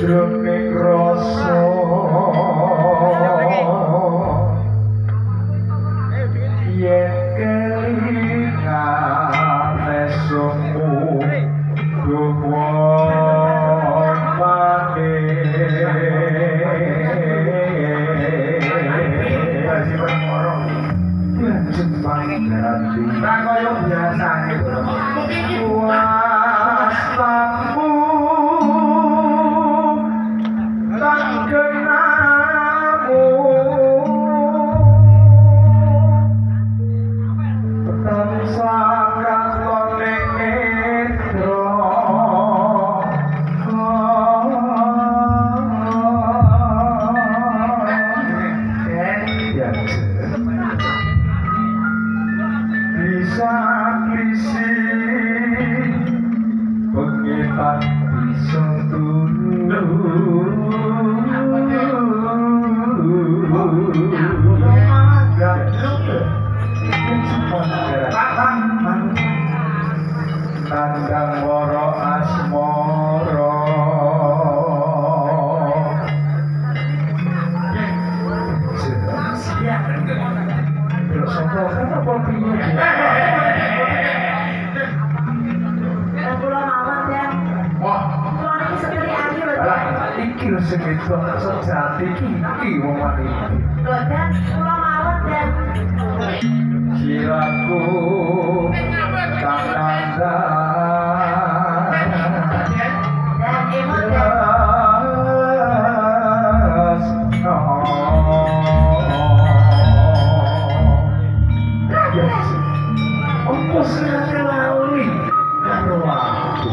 Jroning rasa yen kelingan esukmu duwa Nah, kaya biasane waslamu lan genamu bangsa katone nedro Klisi pengitan bisa turun Tandang waro asmoro Belok sopo kan apa piye iki lho sing wedok sejati iki wong wanita. Lho Dan, kula mawon Dan. Siraku kakanda. Dan emot Dan. Apa sirate lali karo aku?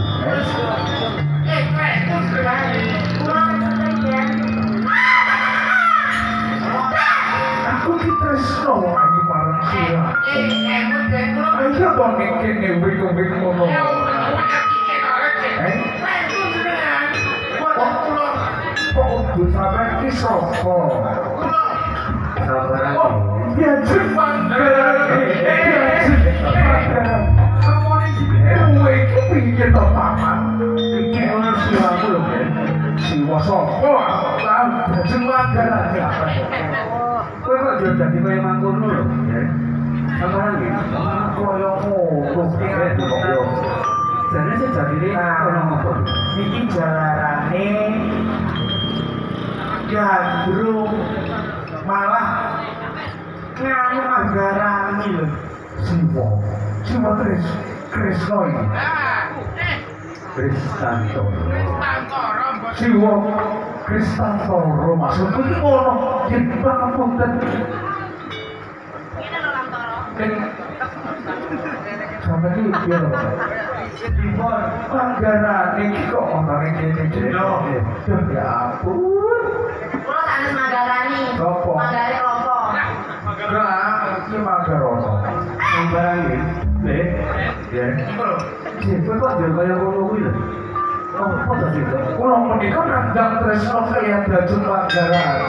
Aku kitresno ayu marang sira. Ayo kok kene wing-wing ngono. Kok kudu sampe iki sapa? Sabar aja. Ya Jepang. Kowe iki piye to paman? Iki ora siwaku lho, Ben. Siwa sapa? Lan Jepang garane apa? Kowe kok yo dadi kaya mangkono lho, Ben. Sabaran iki. Koyo ngono kok. Jane sing jadine ono ngopo? Iki jalarane gandrung malah nganu anggarani lho. Siwa Krisna iki. Kristantoro. Siwa Kristantoro maksudku iki ngono. Yen pangapunten. Sampai ini biar anggaran ini kok orang ini ya ampun Kula sanes Manggarani. Sopo? Manggare opo? Nah, ini Manggarono anggaran ini ya siapa kok dia kaya ngono kuwi lho oh kok dadi kula menika nandang tresno kaya baju Manggaran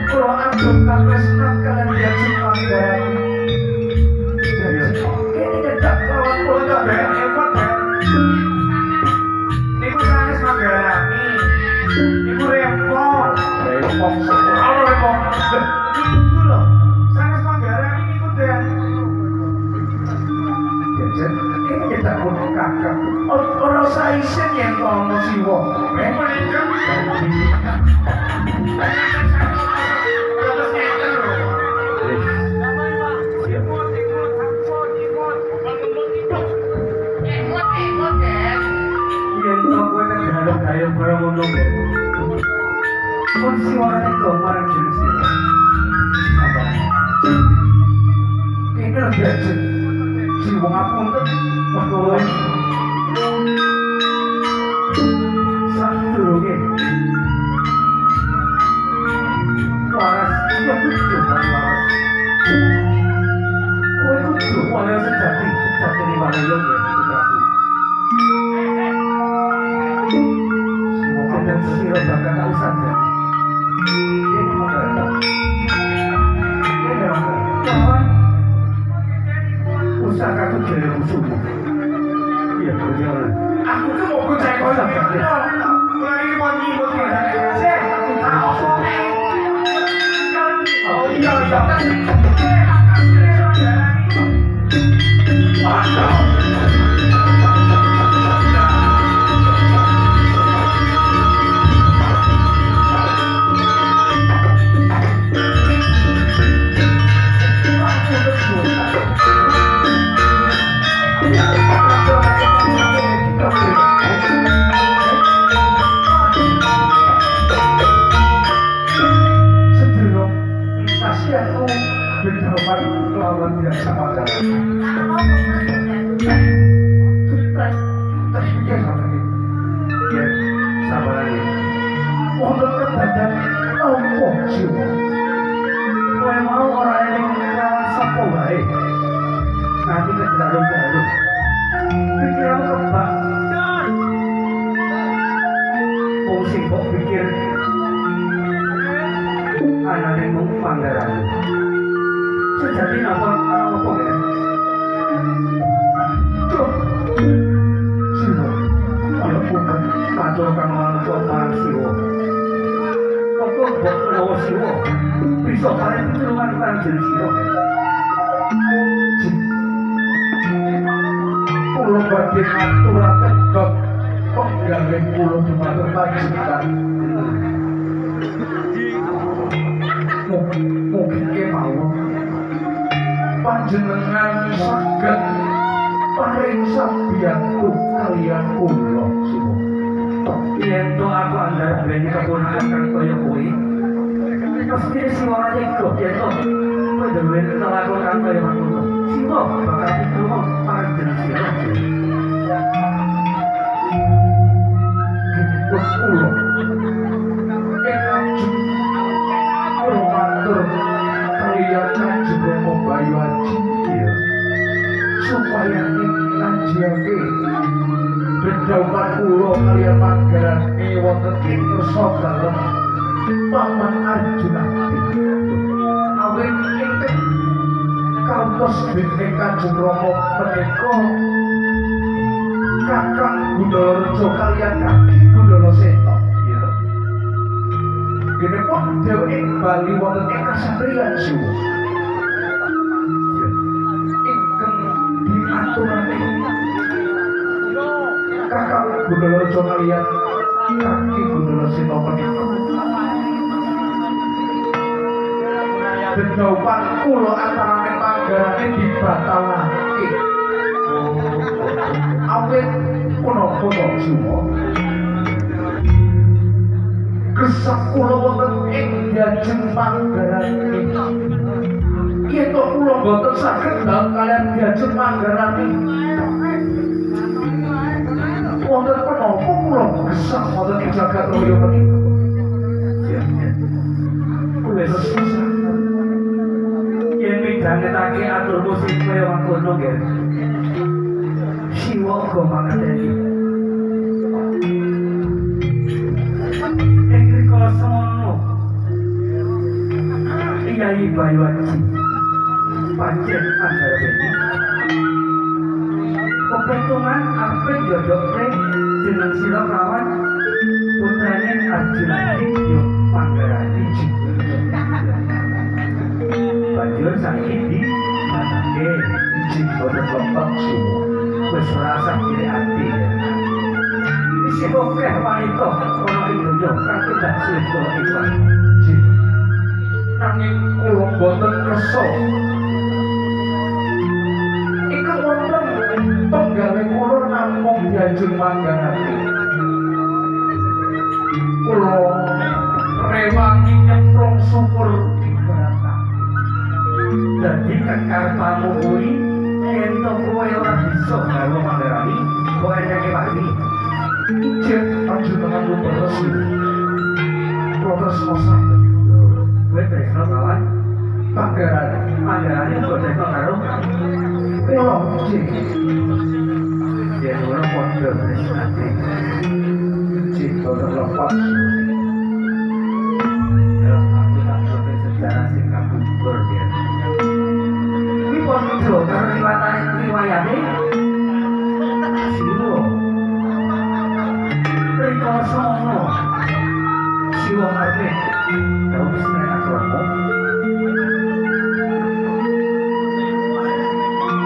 kula anggap tresno kalian baju Manggaran ini tidak lawan kula ben ekot ben niku sanes Manggarani niku repot repot niku lho sanes Manggarani niku den ini kita pun kakak orang saisen yang kono siwa si wong apunten kowe sadurunge waras iya kudu waras kowe kudu waras sejati di mana yo ya putraku semoga sira bakal tak usah ya ini maka ini maka kejadian musuhmu. Iya, berjalan. Aku tuh mau percaya kau sampai. Lagi mau nyibut kita. Saya aku tahu. Oh iya, iya. Mantap. Lawan tidak sama dengan iya sama ini ya sama lagi untuk kebadan Allah jiwa kau mau orang yang lawan sapo baik nanti ke dalam pikiran kebak fungsi kok pikir anak yang mau panggaran sejati apa ya? Tuh, siwo, kalau bukan matur kang orang siwo, kok buat lawa siwo, bisa kalian keluar kan jadi siwo. Pulau badhe ngaturaken bab penggawe pulau dumateng panjenengan. Mugi kemawon panjenengan saged paring sabiyantu kaliyan kula siwa. Yen to aku andhar bene keponakan kang kaya kuwi. Mesti siwara iku yen to kowe duwe lakon kang kaya ngono. Siwa bakal ditulung panjenengan sira. Kula kalian kanjeng Bayu Haji supaya nanjiake bedhaupan kula kaliyan Manggarani wonten ing kersa dalem Paman Arjuna. Awit ingkang kantos dening Kanjeng Rama menika Kakang Gundalareja kaliyan Kaki Gundalaseta. Dene pun dheweke bali wonten ing kasatriyan siwa. Ingkang diaturake Kakang Gundalareja kaliyan Kaki Gundalaseta menika. Bedhaupan kula antarane Manggarani dibatalake. Awit punapa to siwa? Gesang kula wonten ing Dyajeng Manggarani. Yen to kula boten saged dalem kaliyan Dyajeng Manggarani. Wonten menapa kula gesang wonten ing jagat raya menika? Wis susah. Yen midhangetake atur musik kaya mangkono nggih. Siwa uga mangerteni. Semono Kyai Bayu Haji pancen andhar beni kepentungan ape jodhokne jeneng sira kawan putrane Arjuna yo Manggarani banjur saiki manake ijin boten lempeng semua wis rasa kiri ati isi bokeh wanita ono ing donya kang tidak selingkuh ikhlas nanging kula boten kersa ingkang wonten penggawe kula namung Dyajeng Manggarani kula rewangi nyemplung sumur ibaratake dadi kekarepmu kuwi yen to kowe ora bisa gawe Manggarani kowe enake pati Cek panjenengan lupa resi protes masak gue tresno kawan Manggarani gue tresno karo kula cek yen ora padha tresnane cek boten lepas dalam aku tak ngerti sejarah sing kabur ya ini padha karo riwayat mayate siwo riko sono siwo ngarepe terus nek kromo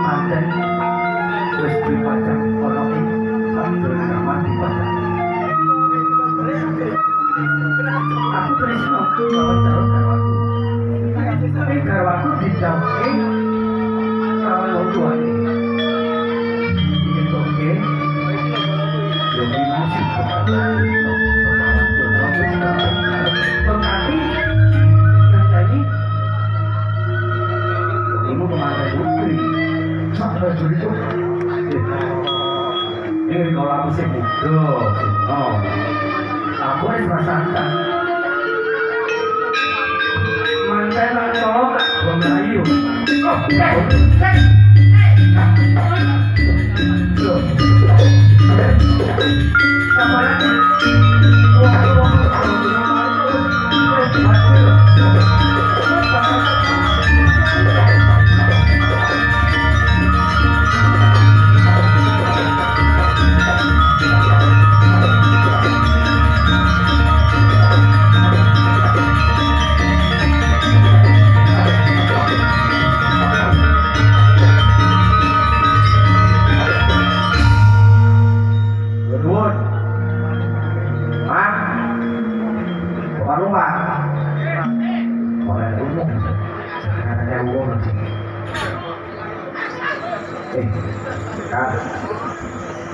manten wis dipajang ana ing sambil kamar dipajang aku tresno karo garwaku tapi garwaku didamke karo wong tuane iki oke yo masih berkati yang tadi ibu kemana putri sampai juri itu ini kalau aku sih muda aku harus merasakan mantai tak tolong tak Melayu sama lagi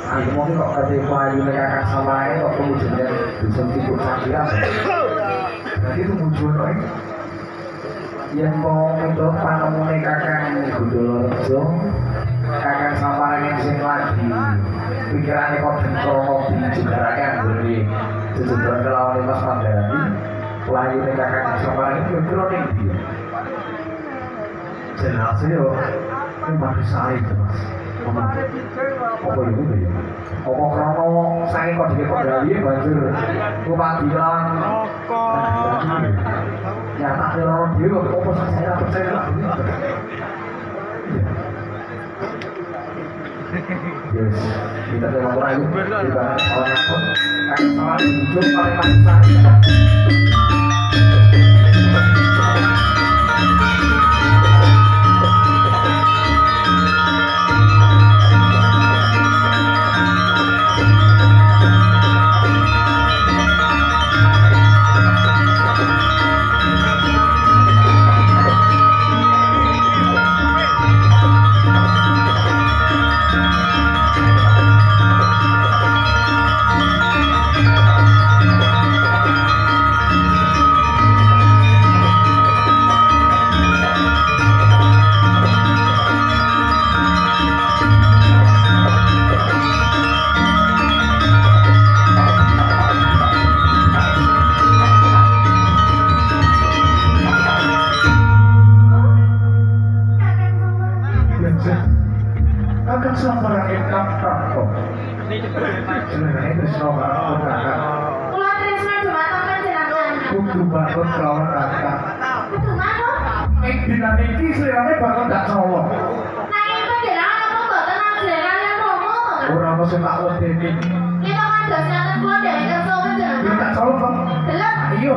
aku mau kok kate payu nek kakak samae kok wujudnya bisa tidur sampeyan. Jadi itu wujud nek yen mau untuk panemune kakang Gundalareja kakang samae sing lagi pikirane kok krono juga rakyat nggone jujur kelawan Mas Mandarani layu nek kakang samae kira ning ndi. Jelas yo ini masih sari Mas. Apa itu ya? Apa krono saking kok dhewe kok gawe banjur kupati lan nyata karo dhewe kok apa saya percaya lah. Yes, kita telah mulai di bawah orang pun akan selalu muncul paling manis. Akan sampeyan ingkang prato. Jenenge Tresna Barat Kakak. Kula tresna dhumateng panjenengan. Kudu banget kelawan Kakak. Kudu manut. Ing dinane iki slirane bakal gak colok. Nanging panjenengan apa mboten njenengan romo? Ora ono sing tak wedeni. Kita mandhasaken kula dhewe kersa panjenengan. Yen tak colok kok. Delok. Ayo.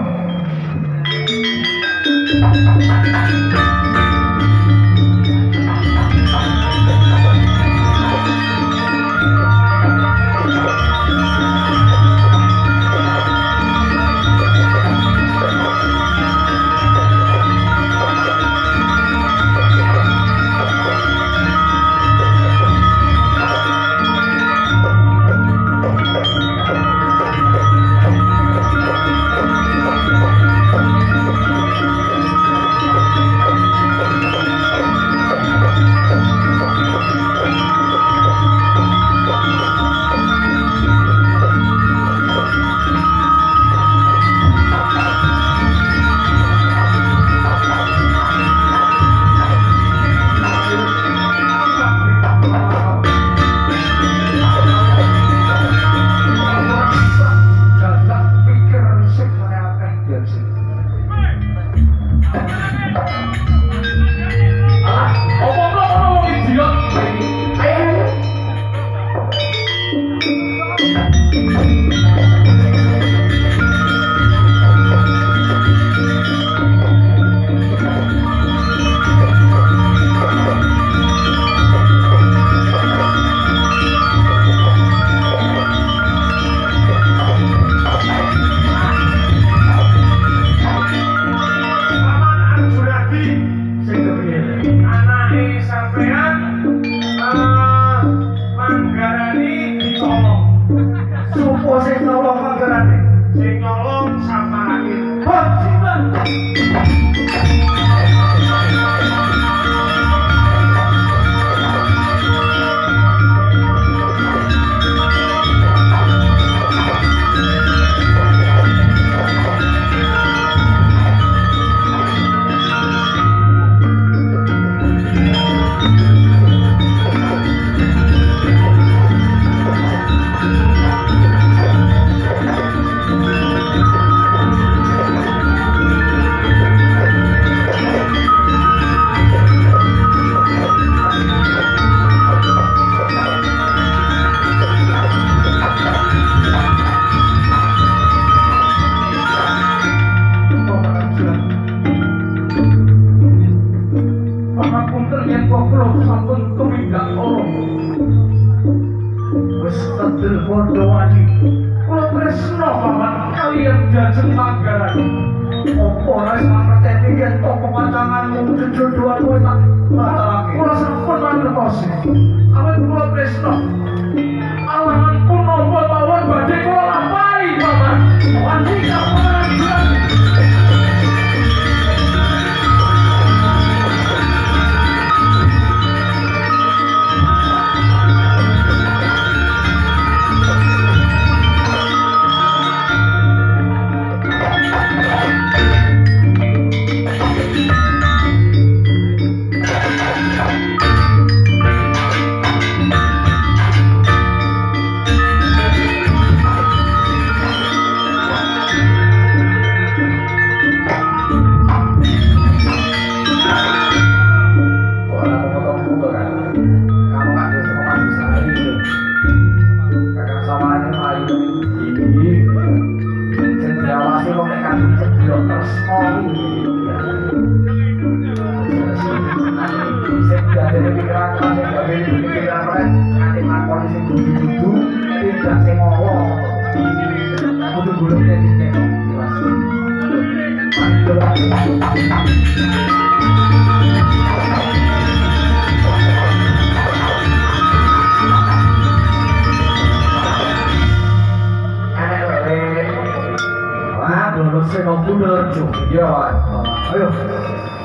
sampean Manggarani dicolong. Sopo sing nolong Manggarani? Sing nyolong Samarani. Bajingan.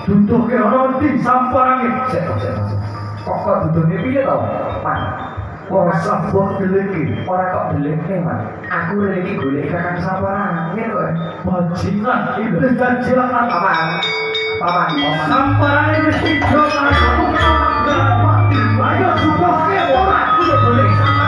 Duduk ke orang di samparangin. Kok duduknya piye tau? Man, orang sabon deliki, orang kok deliknya man. Aku deliki golek kakang samparangin kok. Bajingan, itu janjilan paman. Paman, samparangin mesti jokan. Aku mau mati. Ayo duduk ke orang, aku udah golek samparangin.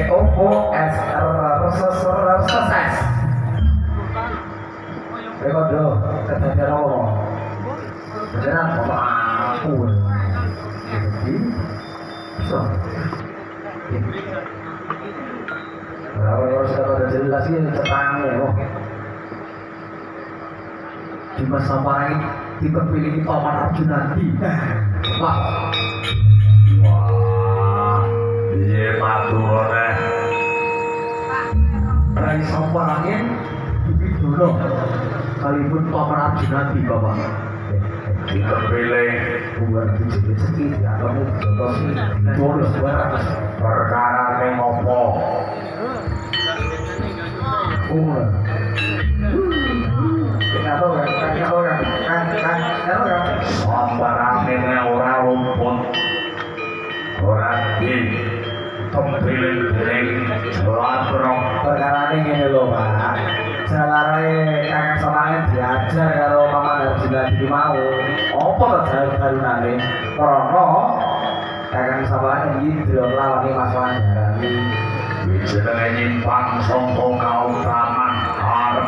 POOSRSS. Rekodo kedadian apa? Beneran foto aku. Jadi so. Kalau sudah pada jelas ini cetangnya loh. Di masa main dipilih Paman Arjunandi. Wah. Wah, piye maturane? Rai Samparangin Widodo kalipun Paman Arjunandi Bapak. Dipilih Bukan dijepit sekit ya, kamu jotos bonus barang. perkara ning apa? Sambarane ora rumput. Ora di tempiling-piling jelabrong. Perkara ini ngene lho Pak. Jalare Kakang Samangin diajar karo Paman Arjunandi mau. Apa to jalurane? Krana Kakang Samangin iki dilawani masalah darani. Jenenge nyimpang sangka kautaman arep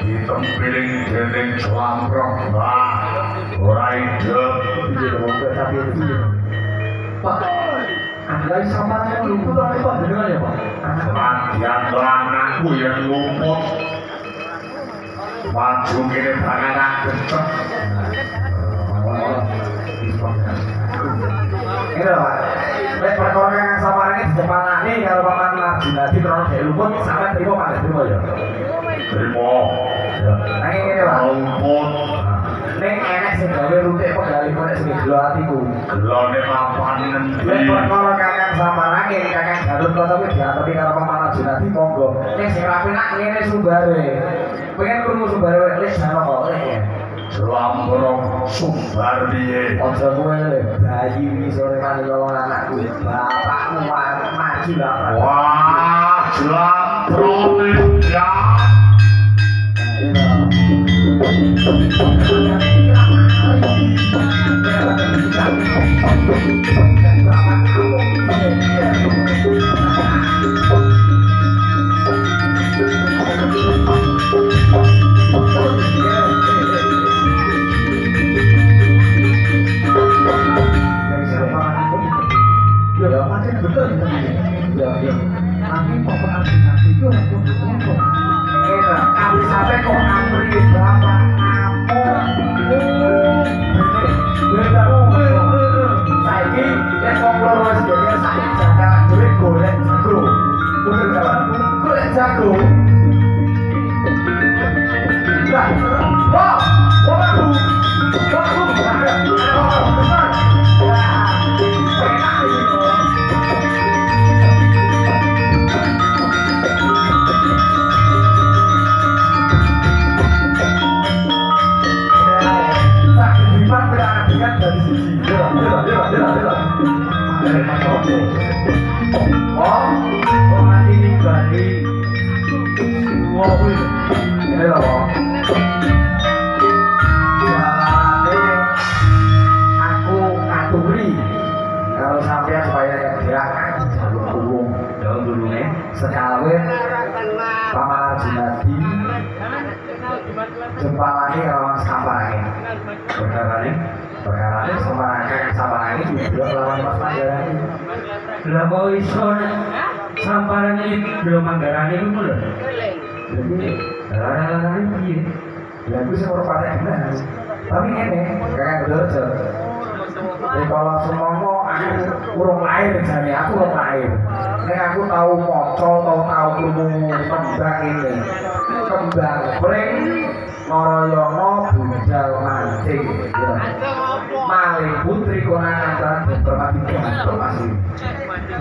ditempiling dening jelabrong. Wah, ora ide. Piye to kok tapi piye? Pak, Rai Samangin luput apa Pak dengan ya Pak? Sebagian anakku yang luput maju kini tangan kenceng. Ini lho Pak, lek perkara Kakang Samangin dijepangane karo Paman Arjunandi krana dhek luput sampe trimo Pak trimo ya. Terima. Nah ngene Pak. Luput. Ning enek sing gawe rutik pegali nek sing gelo atiku. Gelone mapan Lek ngendi? perkara Kakang Samangin Kakang Gatot kuwi diatepi karo Paman Arjunandi monggo. Ning sing rapi nak ngene sumbare. Pengen krungu sumbare wis ana kok lek. Jelabrong sumbar piye? Aja kowe le bayi wingi sore kan nyolong anakku. Bapakmu maju lah. Wah, jelabrong ya. Ya, pancen bener ya. Nanti Bapak Arjunandi itu orang pondok-pondok. Kali sampai kok ngantri bapak saiki nek wong loro wis dhewe saiki jangkalan dhewe golek jago. Bener kan? Golek jago. Lah, wah, aku. Ini loh, jalane aku ngaturi kalau sampai supaya gerak jalur umum dalam dulunya sekawin Paman Arjunandi jempalane lawan Samparangin. Perkara ini Samparangin juga lawan Mas Manggarani. Lah kok iso Samparangin iki belum Manggarani iku lho. Jadi larang-larang piye? Lah iku sing ora patek bener. Tapi ngene, Kakang Bedojo. Nek kalau semono aku urung lahir jane, aku urung lahir. Nek aku tahu maca, tahu krungu tembang ini. Kembang pring Narayana budal mancing. Malih putri konangan bermati gantung asli.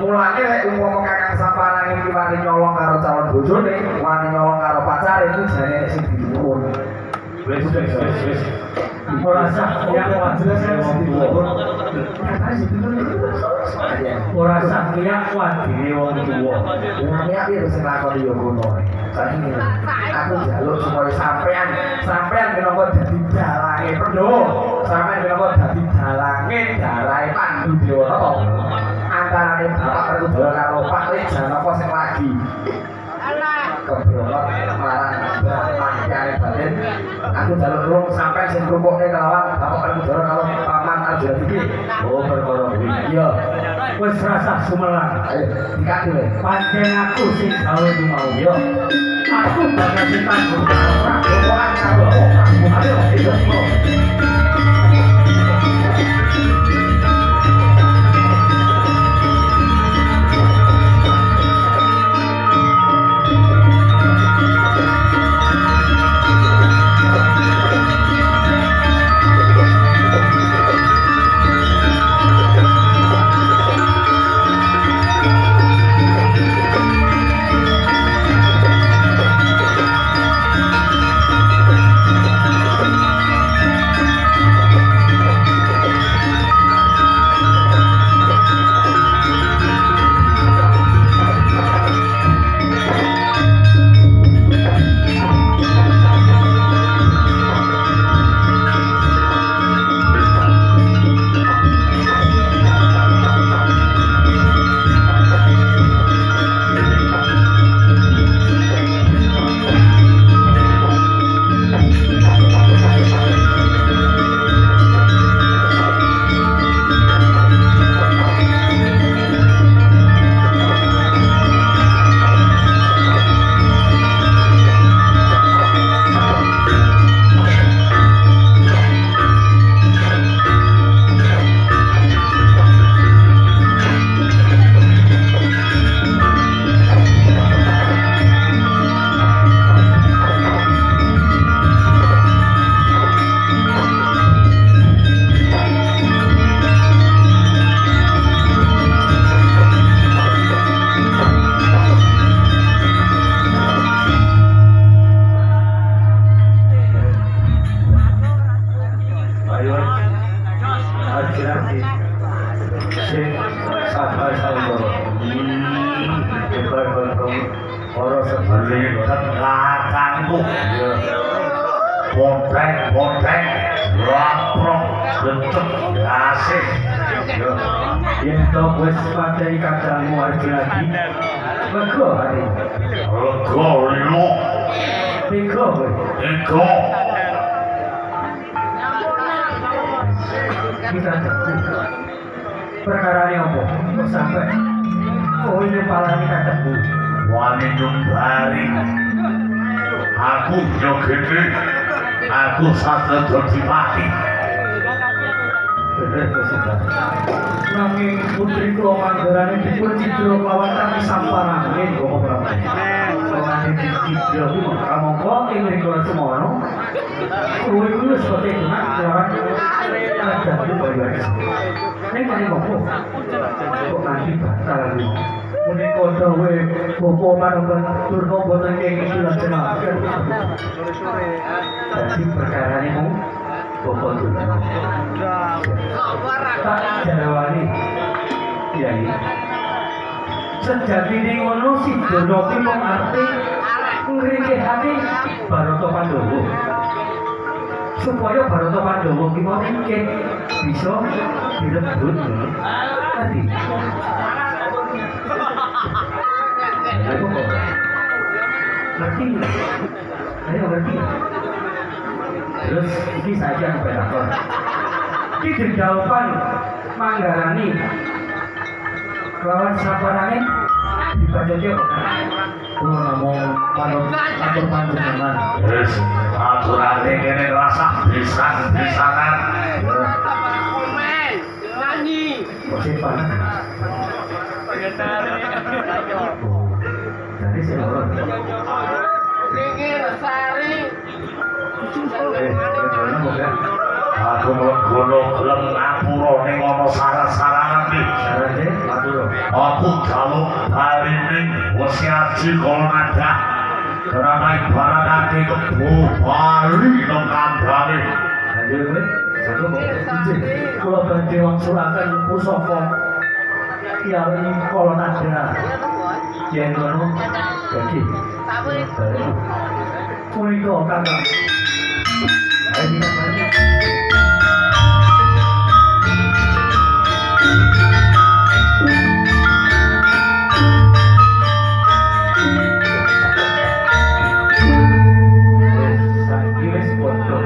Mulane lek umpama Kakang Samparangin iki wani nyolong karo calon bojone, wani nyolong karo pacare iki jane sing diturun. Wis. Ora sah ya jelas sing diturun. Katanya sing diturun itu ora sah ya kuat dhewe wong tuwa. Ngene iki wis lakoni yo ngono. Saiki aku njaluk supaya sampean minangka dadi dalange Pendho. Sampeyan minangka dadi dalange darahe Pandhu Dewata. Antarane Bapak Perkudara karo Pak Lijana apa Aku jalur tulung sampai sing rumpukne kelawan Bapak Perkudara kalau Paman Arjuna iki. Oh perkara kuwi. Iya. Wis rasah sumelang. Ayo, dikaki wae. Pancen aku sing gawe ku mau. Iya. Aku bakal sing tanggung jawab. Rokokan karo kamu. Ayo, iya. Bonteng, laprok, bentuk, asik. Yen to wis padai kadangmu Arjuna lagi. Lega hari. Lega lho, Lega kowe. ego. Kita tebu. Perkarane apa? Kok sampai kowe nyepalani kadangmu. Wani nyumbari. Aku yo gede. Aku saged dadi mati. Nanging putri kula manggarane dipun cidra lawan kami samparane Bapak Prabu. Soale cidra kuwi kamangka ing mriko semono. Kowe kuwi wis kate kunak lawan ada di bayar. Ning kene opo? Kok nanti bakal iki. Menika dawe Bapak Manunggal Durna boten ing dilajengaken. Dadi perkarane mung Bapak Durna. Tak jarawani Kiai sejatine ngono si Durna ki mung arep ngringkehake Barata Pandhawa supaya Barata Pandhawa ki mau ingkih bisa direbut tadi. Ayo kok ngerti ayo ngerti terus ini saja yang berlakon ini jawaban Manggarani lawan sabarane dibaca dia kulo namung manut atur panjenengan Wis aturane kene rasah pisan-pisanan. Siapa? Dari Semarang. Aku mlegono gelem ngapura ning ana saran-saranan iki. Sarane matur. Aku jaluk balining wasiaji kolonada. Karena ibaratake kebo bali nang kandhane. Lanjut kowe. Satu kok. Injih. Kula badhe wangsulaken pusaka Kyai Kolonada. Yen ngono dadi. Punika kakak. Ayo kita balik. Saiki wis padha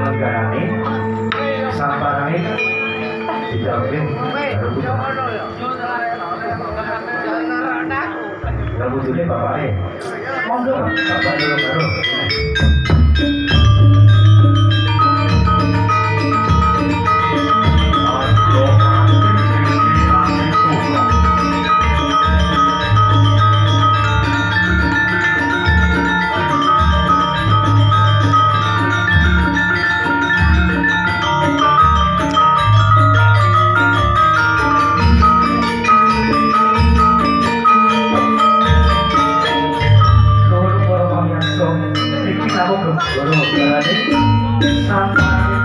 bujune bapake. Monggo bapak dulu baru. Nuhun para pamirsa, iki aku guru jalane sampai